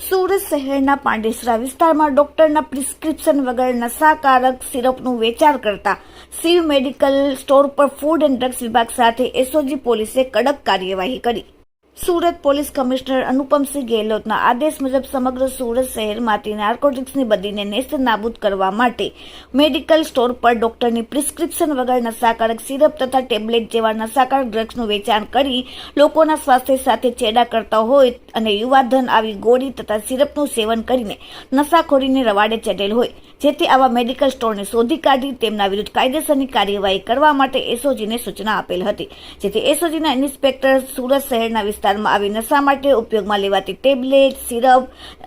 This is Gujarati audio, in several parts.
સુરત શહેરના પાંડેસરા વિસ્તારમાં ડોક્ટરના પ્રિસ્ક્રિપ્શન વગર નશાકારક સિરપનું વેચાણ કરતા શિવ મેડિકલ સ્ટોર પર ફૂડ એન્ડ ડ્રગ્સ વિભાગ સાથે એસઓજી પોલીસે કડક કાર્યવાહી કરી। સુરત પોલીસ કમિશનર અનુપમસિંહ ગેહલોતના આદેશ મુજબ સમગ્ર સુરત શહેરમાંથી નાર્કોટિક્સની બદીને નેસ્ત નાબૂદ કરવા માટે મેડિકલ સ્ટોર પર ડોક્ટરની પ્રિસ્ક્રિપ્શન વગર નશાકારક સિરપ તથા ટેબ્લેટ જેવા નશાકારક ડ્રગ્સનું વેચાણ કરી લોકોના સ્વાસ્થ્ય સાથે ચેડા કરતા હોય અને યુવાધન આવી ગોળી તથા સિરપનું સેવન કરીને નશાખોરીને રવાડે ચડેલ હોય, જેથી આવા મેડિકલ સ્ટોરને શોધી કાઢી તેમના વિરુદ્ધ કાયદેસરની કાર્યવાહી કરવા માટે એસઓજીને સૂચના આપેલ હતી, જેથી એસઓજીના ઇન્સ્પેક્ટર સુરત શહેરના વિસ્તારમાં આવી નશા માટે ઉપયોગમાં લેવાતી ટેબ્લેટ, સિરપ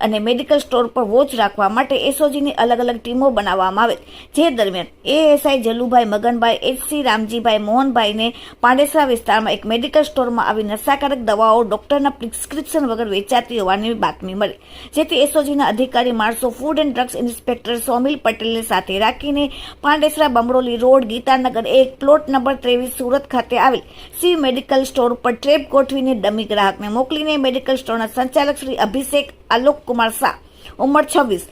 અને મેડિકલ સ્ટોર પર વોચ રાખવા માટે એસઓજીની અલગ અલગ ટીમો બનાવવામાં આવેલ, જે દરમિયાન એએસઆઈ જલુભાઈ મગનભાઈ, એચસી રામજીભાઈ મોહનભાઈને પાંડેસરા વિસ્તારમાં એક મેડિકલ સ્ટોરમાં આવી નશાકારક દવાઓ ડોક્ટરના પ્રિસ્ક્રિપ્શન વગર વેચાતી હોવાની બાતમી મળી, જેથી એસઓજીના અધિકારી માણસો food and drugs inspector Somil પટેલને સાથે રાખીને Pandesara Bamroli road, Gitanagar 1, plot number 23 Surat ખાતે આવેલ શિવ મેડિકલ સ્ટોર પર ટ્રેપ ગોઠવીને ડમી ગ્રાહકને મોકલીને મેડિકલ સ્ટોરના સંચાલક શ્રી અભિષેક આલોક કુમાર શાહ, ઉંમર 26,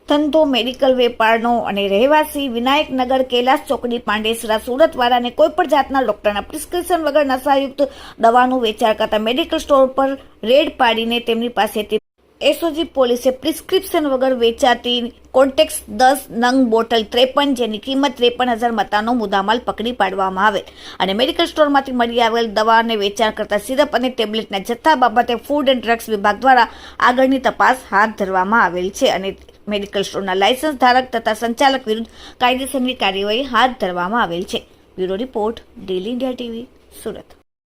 ધંધો મેડિકલ વેપારનો અને રહેવાસી વિનાયકનગર, કૈલાસ ચોકડી, પાંડેસરા, સુરત વાળાને કોઈપણ જાતના ડોક્ટરના પ્રિસ્ક્રિપ્શન વગર નશાયુક્ત દવાનું વેચાણ કરતા મેડિકલ સ્ટોર પર રેડ પાડીને તેમની પાસેથી એસઓજી પોલીસે પ્રિસ્ક્રિપ્શન વગર વેચાતી કોન્ટેક્સ 10 નંગ બોટલ 53 જેની કિંમત 53,000 મતાનો મુદ્દામાલ પકડી પાડવામાં આવેલ અને મેડિકલ સ્ટોરમાંથી મળી આવેલ દવાને વેચાણ કરતા સિરપ અને ટેબ્લેટના જથ્થા બાબતે ફૂડ એન્ડ ડ્રગ્સ વિભાગ દ્વારા આગળની તપાસ હાથ ધરવામાં આવેલ છે અને મેડિકલ સ્ટોરના લાયસન્સ ધારક તથા સંચાલક વિરુદ્ધ કાયદેસરની કાર્યવાહી હાથ ધરવામાં આવેલ છે। Bureau report, daily India TV, Surat.